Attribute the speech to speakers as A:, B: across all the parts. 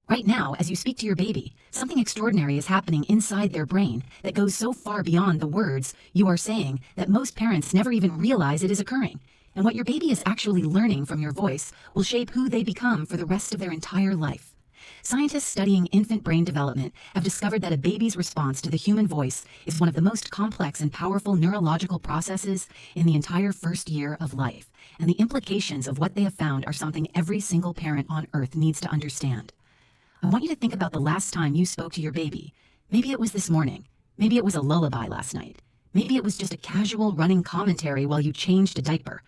A: Right now, as you speak to your baby, something extraordinary is happening inside their brain that goes so far beyond the words you are saying that most parents never even realize it is occurring. And what your baby is actually learning from your voice will shape who they become for the rest of their entire life. Scientists studying infant brain development have discovered that a baby's response to the human voice is one of the most complex and powerful neurological processes in the entire first year of life. And the implications of what they have found are something every single parent on Earth needs to understand. I want you to think about the last time you spoke to your baby. Maybe it was this morning. Maybe it was a lullaby last night. Maybe it was just a casual running commentary while you changed a diaper.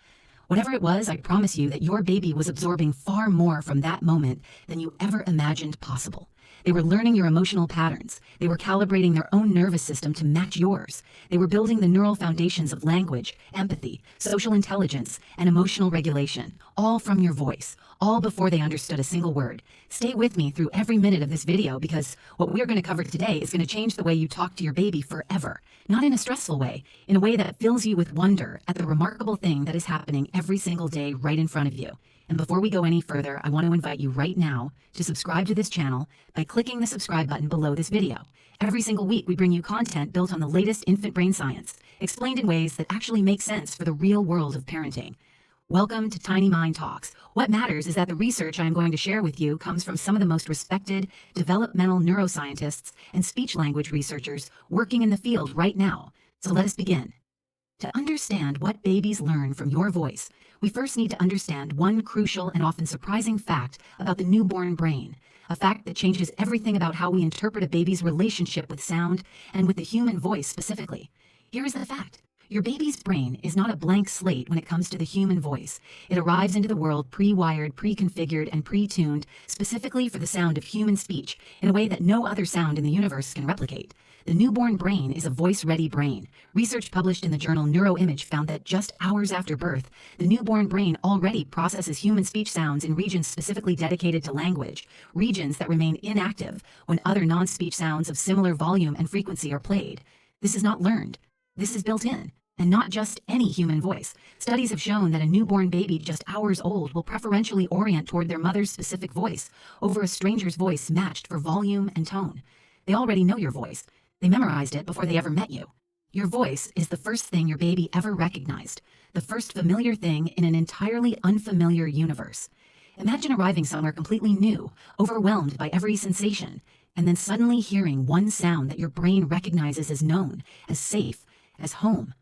A: Whatever it was, I promise you that your baby was absorbing far more from that moment than you ever imagined possible. They were learning your emotional patterns. They were calibrating their own nervous system to match yours. They were building the neural foundations of language, empathy, social intelligence, and emotional regulation, all from your voice, all before they understood a single word. Stay with me through every minute of this video because what we're going to cover today is going to change the way you talk to your baby forever. Not in a stressful way, in a way that fills you with wonder at the remarkable thing that is happening every single day right in front of you. And before we go any further, I want to invite you right now to subscribe to this channel by clicking the subscribe button below this video. Every single week, we bring you content built on the latest infant brain science, explained in ways that actually make sense for the real world of parenting. Welcome to Tiny Mind Talks. What matters is that the research I am going to share with you comes from some of the most respected developmental neuroscientists and speech-language researchers working in the field right now. So let us begin. To understand what babies learn from your voice, we first need to understand one crucial and often surprising fact about the newborn brain, a fact that changes everything about how we interpret a baby's relationship with sound and with the human voice specifically. Here is the fact. Your baby's brain is not a blank slate when it comes to the human voice. It arrives into the world pre-wired, pre-configured, and pre-tuned specifically for the sound of human speech in a way that no other sound in the universe can replicate. The newborn brain is a voice-ready brain. Research published in the journal Neuroimage found that just hours after birth, the newborn brain already processes human speech sounds in regions specifically dedicated to language, regions that remain inactive when other non-speech sounds of similar volume and frequency are played. This is not learned. This is built in. And not just any human voice. Studies have shown that a newborn baby just hours old will preferentially orient toward their mother's specific voice over a stranger's voice matched for volume and tone. They already know your voice. They memorized it before they ever met you. Your voice is the first thing your baby ever recognized, the first familiar thing in an entirely unfamiliar universe. Imagine arriving somewhere completely new, overwhelmed by every sensation, and then suddenly hearing one sound that your brain recognizes as known, as safe, as home.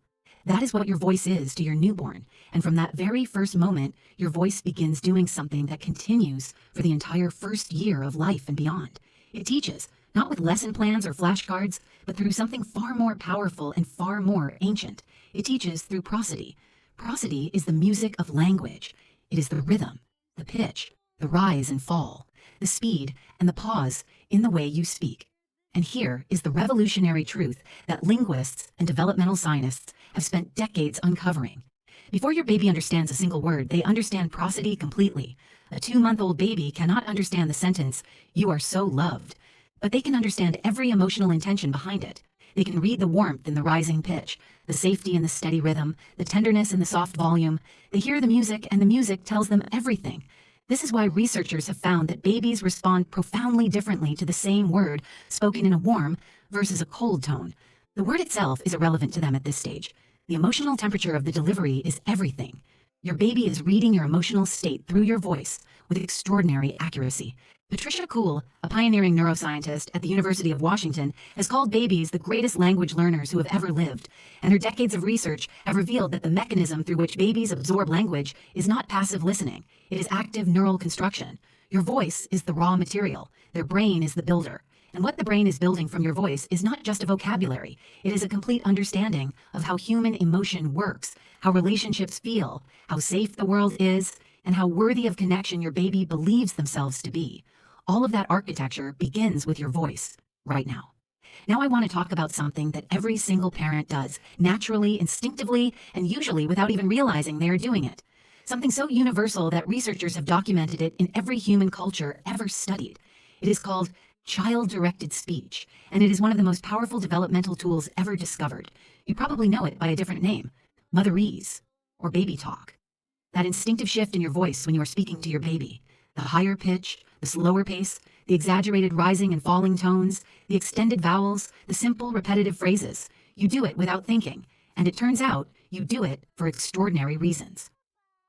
A: That is what your voice is to your newborn, and from that very first moment, your voice begins doing something that continues for the entire first year of life and beyond. It teaches, not with lesson plans or flashcards, but through something far more powerful and far more ancient. It teaches through prosody. Prosody is the music of language. It is the rhythm, the pitch, the rise and fall, the speed, and the pause in the way you speak. And here is the revolutionary truth that linguists and developmental scientists have spent decades uncovering. Before your baby understands a single word, they understand prosody completely. A 2-month-old baby cannot understand the sentence, "You are so loved," but they can understand every emotional intention behind it. They can read the warmth in the rising pitch, the safety in the steady rhythm, the tenderness in the soft volume. They hear the music, and the music tells them everything. This is why researchers have found that babies respond profoundly differently to the same word spoken in a warm versus a cold tone. The word itself is irrelevant to them at this stage. The emotional temperature of the delivery is everything. Your baby is reading your emotional state through your voice with extraordinary accuracy. Patricia Kuhl, a pioneering neuroscientist at the University of Washington, has called babies the greatest language learners who have ever lived, and her decades of research have revealed that the mechanism through which babies absorb language is not passive listening. It is active neural construction. Your voice is the raw material. Their brain is the builder. And what the brain is building from your voice is not just a vocabulary. It is a complete understanding of how human emotion works, how relationships feel, how safe the world is, and how worthy of connection your baby believes themselves to be. All of that architecture begins with your voice right now. Now I want to talk about something that every single parent does, naturally, instinctively, and usually without even realizing they are doing it. Something so universal that researchers have documented it in every human culture ever studied. It is called child-directed speech, and it is one of the most powerful developmental tools ever discovered. You probably know it by a different name, motherese, or baby talk. That instinctive shift in your voice when you are speaking to your baby, the higher pitch, the slower pace, The exaggerated rising and falling tones, the extended vowels, the simple repetitive phrases. You do it without thinking, and it turns out you do it for extraordinary reasons.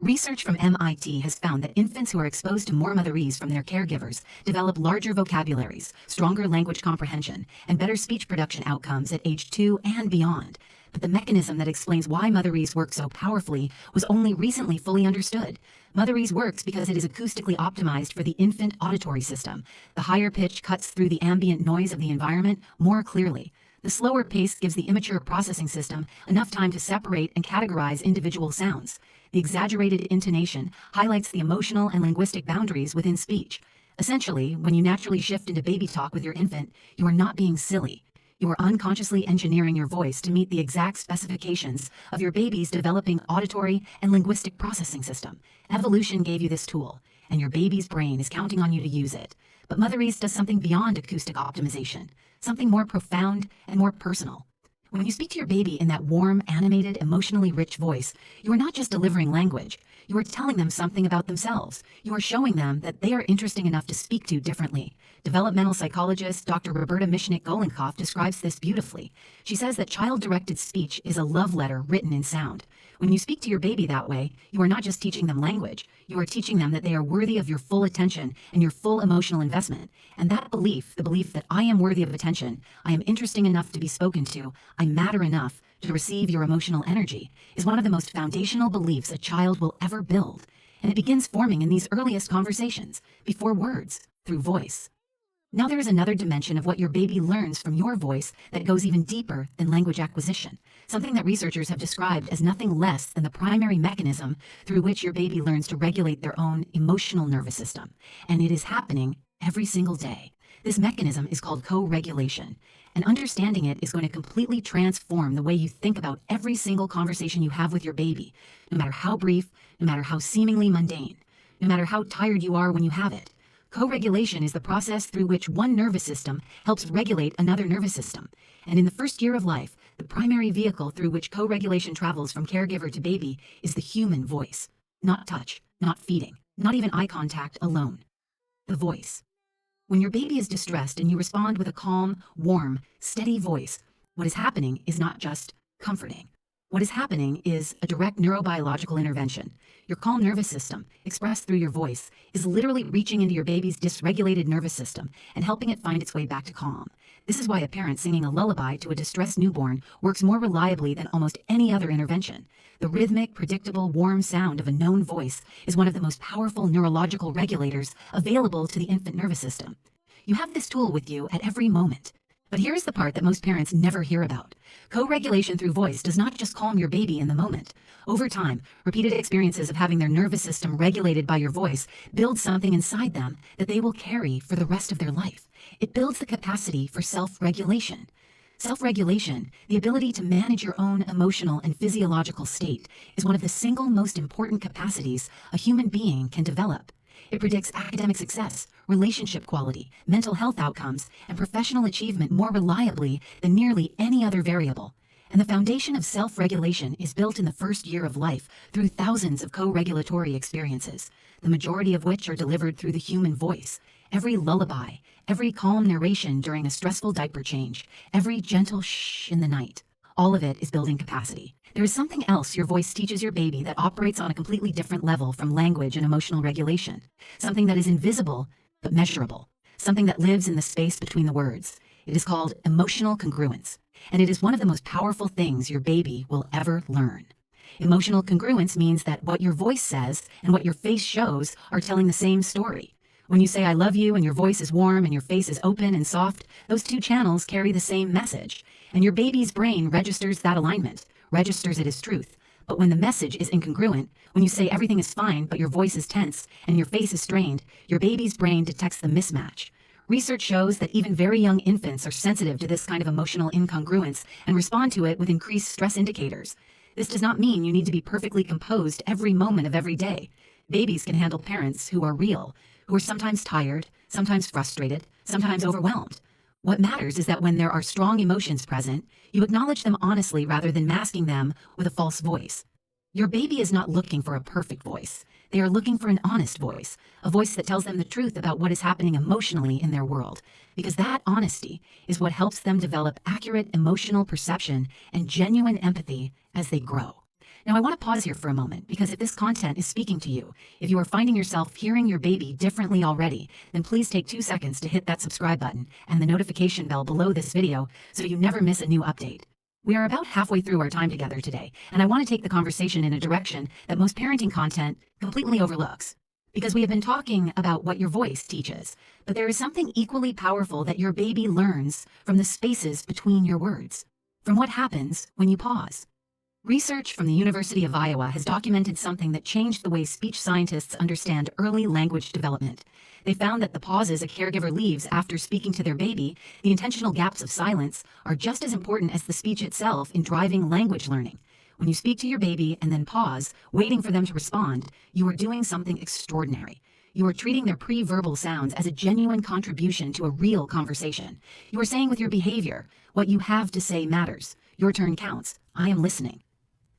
A: Research from MIT has found that infants who are exposed to more motherese from their caregivers develop larger vocabularies, stronger language comprehension, and better speech production outcomes at age 2 and beyond. But the mechanism that explains why motherese works so powerfully was only recently fully understood. Motherese works because it is acoustically optimized for the infant auditory system. The higher pitch cuts through the ambient noise of the environment more clearly. The slower pace gives the immature processing system enough time to separate and categorize individual sounds. The exaggerated intonation highlights the emotional and linguistic boundaries within speech. Essentially, when you naturally shift into baby talk with your infant, you are not being silly. You are unconsciously engineering your voice to meet the exact specifications of your baby's developing auditory and linguistic processing system. Evolution gave you this tool, and your baby's brain is counting on you to use it. But motherese does something beyond acoustic optimization, something more profound and more personal. When you speak to your baby in that warm, animated, emotionally rich voice, you are not just delivering language. You are telling them something about themselves. You are showing them that they are interesting enough to speak to differently. Developmental psychologist Dr. Roberta Michnik-Golenkoff describes this beautifully. She says that child-directed speech is a love letter written in sound. When you speak to your baby that way, you are not just teaching them language. You are teaching them that they are worthy of your full attention and your full emotional investment. And that belief, the belief that I am worthy of attention, I am interesting enough to be spoken to, I matter enough to receive your emotional energy, is one of the most foundational beliefs a child will ever build. And it begins forming in these earliest conversations, before words, through voice. Now there is another dimension of what your baby learns from your voice that goes even deeper than language acquisition, something that researchers have described as nothing less than the primary mechanism through which your baby learns to regulate their own emotional nervous system. And it is happening every single day. This mechanism is called co-regulation, and understanding it is going to completely transform the way you think about every single conversation you have with your baby, no matter how brief, no matter how seemingly mundane, no matter how tired you are when you have it. Co-regulation is the process through which one nervous system helps regulate another nervous system. And in the first year of life, the primary vehicle through which co-regulation travels from caregiver to baby is the human voice. Not touch, not feeding, not even eye contact alone. The voice. When your baby is distressed and you respond with a calm, warm, steady voice, what is happening is not just comforting. What is happening is a direct neurobiological intervention. Your calm nervous system, expressed through your voice, is literally reaching into your baby's dysregulated nervous system and helping it find its way back to calm. This is why a parent singing a lullaby to a distressed newborn works more reliably than almost any other intervention. The rhythmic, predictable, warm sound of a known voice is one of the most powerful neurological regulators available to the infant nervous system. You have this tool with you at every moment. But here's the part that most parents never hear about. Co-regulation through voice does not just calm your baby in the moment. Over time, repeated experiences of having their nervous system regulated by your voice build something inside them that they will carry for the rest of their life. It builds the capacity for self-regulation. Self-regulation, the ability to manage your own emotional and physiological state, is one of the single most important capacities a human being can develop. It predicts academic success, relationship quality, mental health outcomes, and professional achievement more reliably than nearly any other variable. And the foundation of self-regulation is built in the first year of life through thousands of co-regulatory experiences, the majority of which are delivered through the human voice. Every lullaby, every calm narration during a stressful diaper change, every gentle shh in the night, all of it is building capacity. There is something else your voice teaches your baby that operates on a completely different level from language and emotional regulation. Something that is invisible but measurable. Something that lives in the space between the words. It is called emotional congruence. And it is one of the most powerful things your baby will ever learn. Emotional congruence means that what your voice says and what your face shows are telling the same story. When you say I love you and your voice is warm and your face is open and soft, those two channels carry the same message. And your baby's brain registers that alignment, registers it as truth. But when the message is incongruent, when you say everything is fine but your voice is tense and your face is strained, your baby's brain detects the mismatch. Research shows that even very young infants are sensitive to this kind of emotional incongruence and respond to it with increased stress indicators. This does not mean you need to be perfectly composed every moment of every day. Babies can handle parents who are real, who are sometimes tired, sometimes frustrated, sometimes overwhelmed. What matters is that when there are strong emotions present, you acknowledge them honestly rather than masking them with a false voice. Your baby is not looking for a perfect voice. They are looking for an honest voice, a voice that tells them the truth about what is happening emotionally in their world, because that honesty is what helps them develop accurate emotional perception and genuine empathy as they grow. Now, I want to pause here for a moment, because if this content is speaking to you, if you are finding yourself hearing your baby differently already, then please take 2 seconds to hit that subscribe button and the notification bell below this video so you never miss a new update. We are about halfway through our time together today, and I want to take the conversation in a direction that most parenting content completely overlooks. Because we have been talking about what your voice teaches, but there is something equally powerful that your baby learns from the spaces between your words, from what happens when you pause. Research from the University of Iowa has documented something that changed the way speech scientists understand early language development. They found that the pauses a caregiver leaves after speaking to their baby, the intentional gaps of silence, are just as important as the speech itself in driving language learning. When you speak to your baby and then pause, waiting for them to respond, you are doing something extraordinary. You are treating their pre-verbal sounds as a genuine contribution to a real conversation. You are saying with your behavior, what you have to say matters. Your turn counts. I am listening.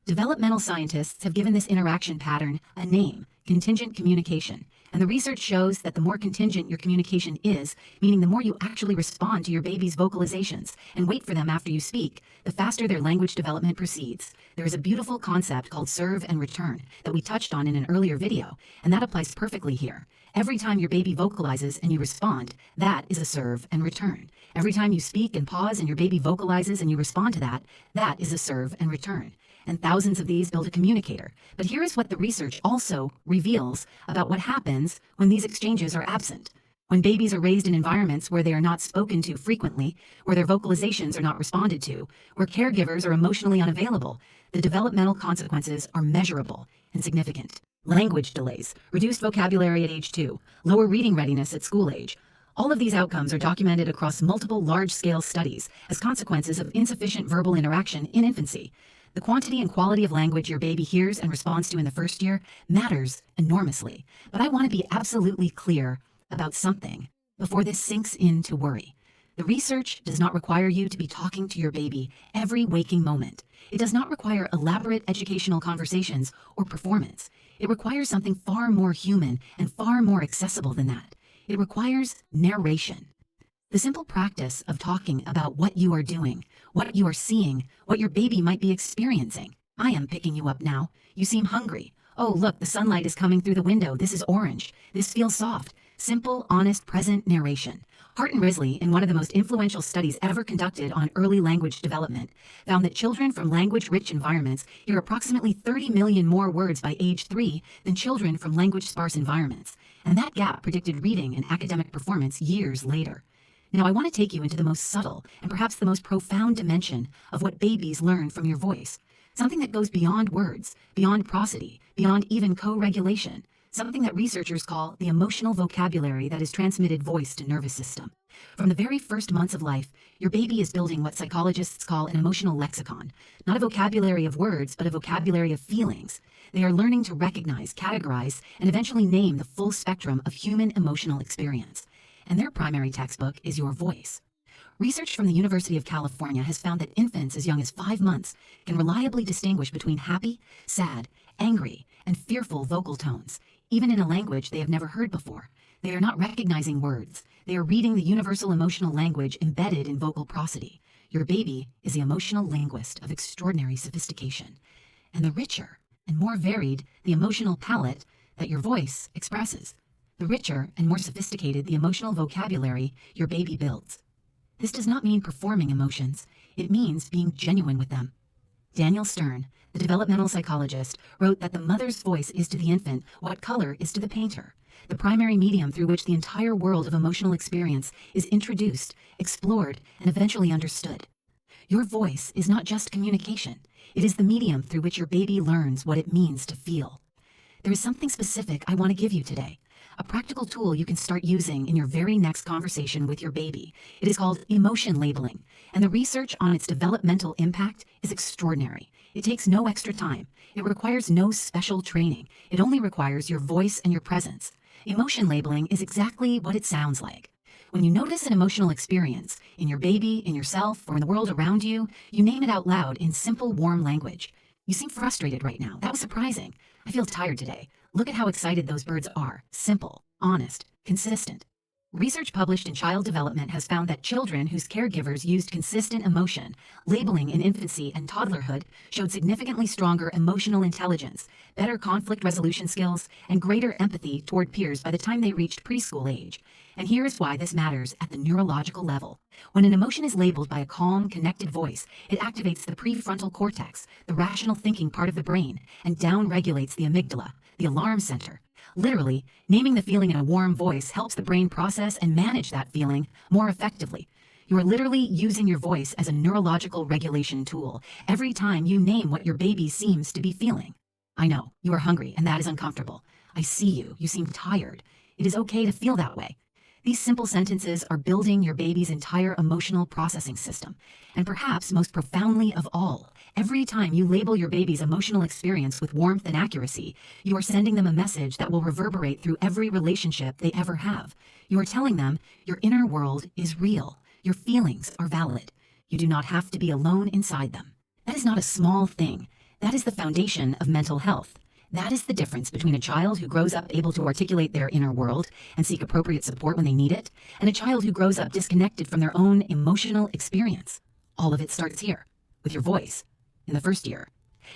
A: Developmental scientists have given this interaction pattern a name, contingent communication. And the research shows that the more contingent your communication is, meaning the more you actually respond to your baby's vocalizations and wait for them after you speak, the faster their language development proceeds. There is a beautiful concept called serve and return that we touched on in an earlier video, and that applies perfectly here. Every time your baby vocalizes and you respond, that is a serve and return. Every time you speak and pause and your baby vocalizes and you respond to that, that is a serve and return. And thousands of these build a communicator. But here is what the research also reveals about what happens when these exchanges are absent. When babies are raised in environments where they are not spoken to frequently, where their vocalizations are not responded to, where caregivers are emotionally unavailable, the developmental consequences are measurable and significant. Language delays, reduced vocabulary at age 2, lower reading readiness at school age. All of these outcomes are documented across multiple large-scale studies as consequences of insufficient verbal interaction in infancy. The quantity and quality of language your baby hears and responds to in the first year matters enormously. But I want to be absolutely clear about something before this sinks into worry. The research does not require you to be talking to your baby every waking moment. It does not require elaborate educational conversations or performance. It requires something far more human and far more accessible than that. It requires narration. The simple practice of talking about what you are doing, what you are seeing, what your baby might be experiencing. I am picking you up now. You seem hungry. Oh, look, the sunlight is coming through the window. This is orange. This feels soft. Simple, honest, present narration. Hart and Risley, in one of the most influential studies ever conducted on early language development, found that children from language-rich environments hear approximately 30 million more words by age 3 than children from language-sparse environments. And that gap predicted reading and academic performance years later. Now, I want to take you into the most subtle and perhaps the most profound dimension of what babies learn from your voice. Something that goes beyond words, beyond prosody, beyond even co-regulation. Something that researchers call the emotional vocabulary that is transmitted voice to nervous system. From the very first months of life, your baby is building what psychologists call an emotional lexicon. Not a vocabulary of words, but a vocabulary of feelings. They are learning to recognize, categorize, and eventually name the full spectrum of human emotional experience. And their primary textbook is your voice. Research from the University of California has found that infants as young as 5 months can reliably distinguish between happy, sad, angry, and fearful vocal tones, even in a language they have never heard before. They are not recognizing words. They are reading the universal emotional language embedded in vocal prosody. Your baby is the emotional linguist of extraordinary sophistication. And the richer and more varied the emotional palette that your voice expresses, the richer and more sophisticated the emotional vocabulary your baby builds. This does not mean performing emotions. It means being genuine with them. Daniel Stern, the developmental psychologist, wrote that the mother's voice is to the infant what color is to the painter, the primary medium through which the entire world of emotional experience is introduced, explored, and eventually understood. Your voice is not just communication. It is the medium through which your baby learns what it means to feel. There is something specific I want to give you today. A practical tool you can start using in your very next conversation with your baby. It is called emotion labeling, and the research on its developmental impact is extraordinary. It takes no extra time. It requires no special training. It only requires your voice and your presence. Emotion labeling is exactly what it sounds like. When you notice an emotional experience in your baby, in yourself, or in the world around you, you name it out loud in simple, warm language. You seem frustrated right now. That was surprising. I feel tired today. Look at how excited those birds are. Simple, honest, consistent. Research published in Child Development has found that children whose caregivers used consistent emotion, labeling in infancy and toddlerhood showed significantly stronger emotional intelligence, better conflict resolution skills, and greater empathy toward peers by the time they reached preschool age. And here is why this matters at the neurological level. When an emotion is labeled by a calm, connected voice, it activates the prefrontal cortex, the rational thinking part of the brain, and down-regulates the amygdala, the alarm center. Literally, naming the feeling in a warm voice helps the brain process and manage that feeling more effectively. You are literally using your voice as a neurological regulation tool every time you name what your baby seems to be feeling. I know, you are hungry, and that is uncomfortable. I see you. You seem tired. It is okay to feel that way. These simple sentences are building your baby's entire emotional processing system. And perhaps most profoundly of all, every time you label your baby's emotional experience with warmth and accuracy, you are sending them a message that will reverberate through every relationship they ever have. You are telling them your inner world is real. Your feelings are valid. You do not have to be alone inside them. That is not a small thing. That is the foundation of mental health. That is the difference between a child who grows up able to articulate their inner world and seek appropriate support when they need it, and a child who grows up disconnected from their own emotional experience. All of it starts here, with your voice, in the first year.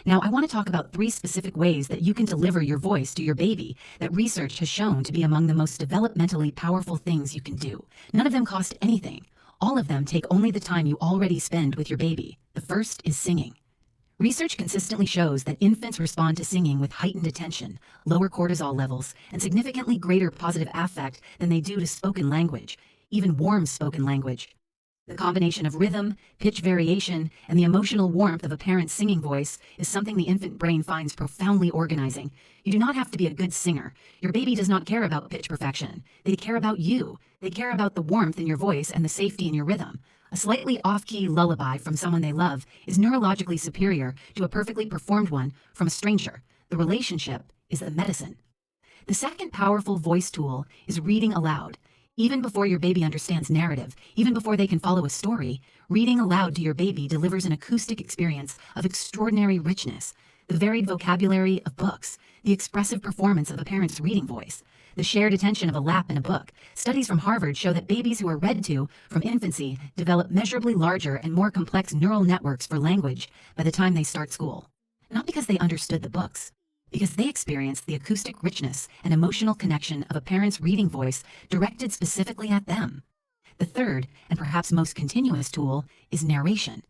A: Now, I want to talk about 3 specific ways that you can deliver your voice to your baby that research has shown to be among the most developmentally powerful things you can do. None of them cost anything. All of them take only the time you already spend with your baby. The first is singing. Research consistently shows that infants respond to singing with heightened attention, lower cortisol levels, and significantly greater positive affect than they do to spoken language, even warm spoken language. The combination of rhythm, pitch variation, and the emotional warmth of a parent's singing voice is something the infant brain finds profoundly organizing. You do not have to be a good singer. Your baby does not care about pitch perfection. They care about you. They care about the warmth in your voice and the safety in your rhythm. A slightly off-key lullaby from someone they love is neurologically superior to a perfectly performed one from a stranger. The relationship is the medicine. The second powerful voice tool is reading aloud. Even before your baby understands narrative, even before they can follow a story, reading aloud to your baby delivers an acoustic experience of extraordinary richness. The varied vocabulary of books, the expressive performance of a parent's reading voice, the shared attention of a lap in a book. Studies from Harvard show that babies who are read to from infancy develop measurably larger and more complex neural networks for language by the time they start school. Not because they understood the books, because they experienced the acoustic richness and emotional connection of a parent's reading voice directed specifically at them. The third, and perhaps most continuous tool, is narration.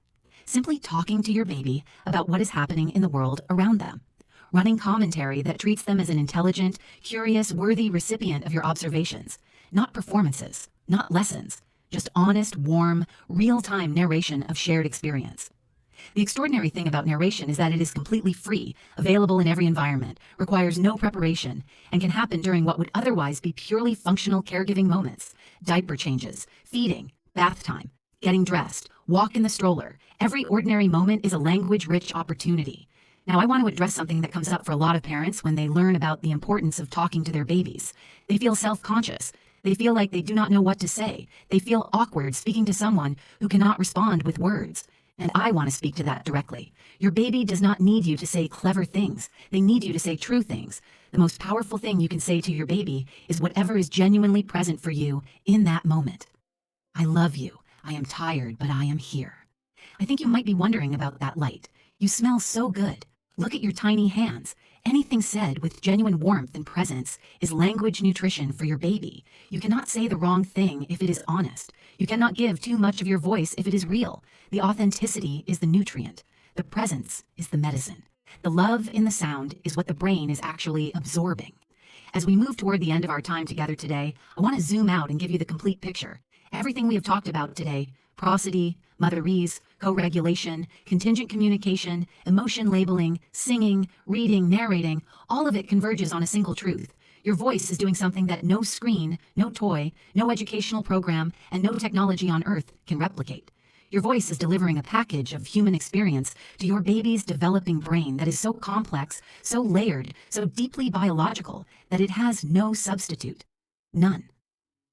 A: Simply talking to your baby about what is happening in the world around them. Running commentary that treats them as an intelligent, curious, worthy recipient of your observations. Not performances, not lessons, just honest, warm, real-time narration of shared experience. The extraordinary thing about narration is that it is completely free, available in every environment, requires no preparation, and can happen during what would otherwise be purely functional caregiving moments. Diaper changes, feeding, bath time, getting dressed, walk in the stroller. Every ordinary moment is a language-rich opportunity. Now, I want to address something that comes up for a lot of parents when they learn about the importance of talking to their babies. They feel self-conscious. They feel like they do not know what to say. They feel awkward speaking to someone who cannot respond with words. And I want to speak to that directly. Your baby does not need you to say clever things. They need you to say true things. The most powerful thing you can say to your baby is whatever is genuinely present for you in that moment. I love you. I am tired, but I am here. I think you might be wondering about that light. You smell so good. Look at your tiny hands. Anything said with genuine warmth and presence is language nutrition for your baby. You cannot say the wrong thing if it is honest. You cannot give too much of your voice if it is real. The authenticity is the nutrient. The presence is the medicine. The love in the sound is what the brain is actually absorbing. As we move toward the end of our time together today, I want to zoom out and give you the complete picture. Everything we have talked about today, prosody, motherese, co-regulation, contingent communication, emotion labeling, singing, reading, narrating, all of it converges on a single truth. Your voice is doing something that no screen, no toy, no educational program, and no technology on earth can replicate. Your voice is delivering a package of human experience to your baby's developing brain that is so complex, so layered, so deeply biological that it has no substitute. None.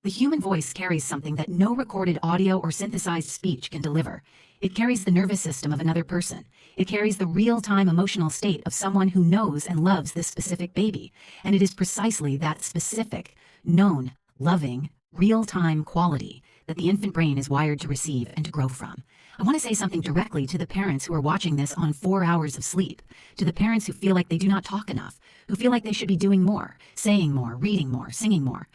A: The human voice carries something that no recorded audio or synthesized speech can deliver. It carries the nervous system of another person. It carries the real-time emotional state of someone who knows and loves this specific baby. And it is precisely that specific, known, loving, real-time quality that the infant brain is wired to receive and to grow from. I want to say something directly to the parents who are watching this on 4 hours of sleep, to the parents who feel like they do not talk enough, who feel like they should be doing more, saying more, reading more, singing more.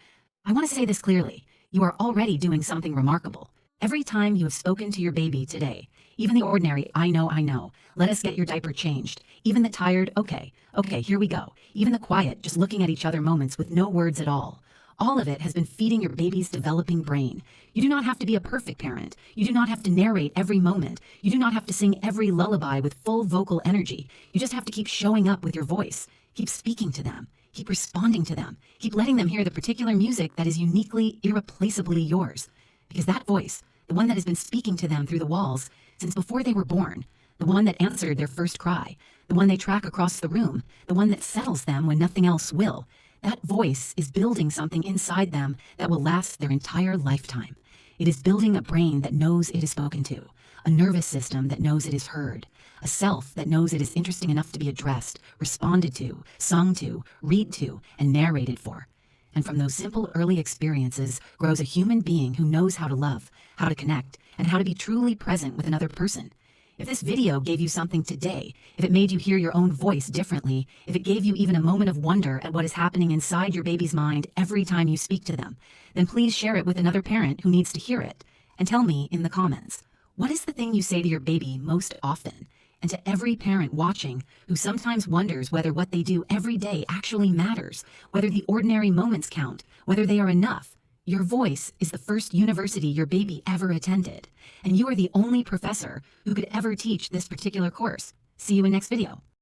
A: I want to say this clearly. You are already doing something remarkable. Every time you have spoken to your baby today, even the ordinary, I know, let us get your diaper changed, even the tired, okay, here we go, even the quiet, just looking at each other moments with no words at all of it has been feeding your baby's developing brain. You do not have to be a perfect parent. You do not have to narrate every moment. You do not have to sing every lullaby with full vocal energy. You just have to keep showing up with your voice. Keep speaking to them. Keep responding to them. Keep letting them hear the particular music that is uniquely, irreplaceably yours. Because that voice, the one that has been speaking to them through the walls since before they were born, the one that answered their first cry, the one they track across the room, the one that settles them when nothing else will, that voice is building something inside them that will last their entire lifetime. It is building a brain that knows it is spoken to, a nervous system that knows it is heard, a self that knows it is interesting enough to be addressed, responded to, sung to, read to, and narrated for. And from those simple early experiences grows a human being who knows how to love, how to connect, and how to be truly present with another person. If this video gave you something today, if it made you hear your own voice differently, if it gave you even a moment of wonder at what is happening inside your baby's mind every time you speak to them, then please share it with another parent who needs to hear it. And tell me in the comments, what is the thing you say to your baby most often? And to every parent watching who sometimes wonders whether what they do every day actually matters, whether the ordinary moments count, whether they are enough, your voice is the first university your baby ever attended, and you are the only professor who could ever teach this particular course. See you in next video.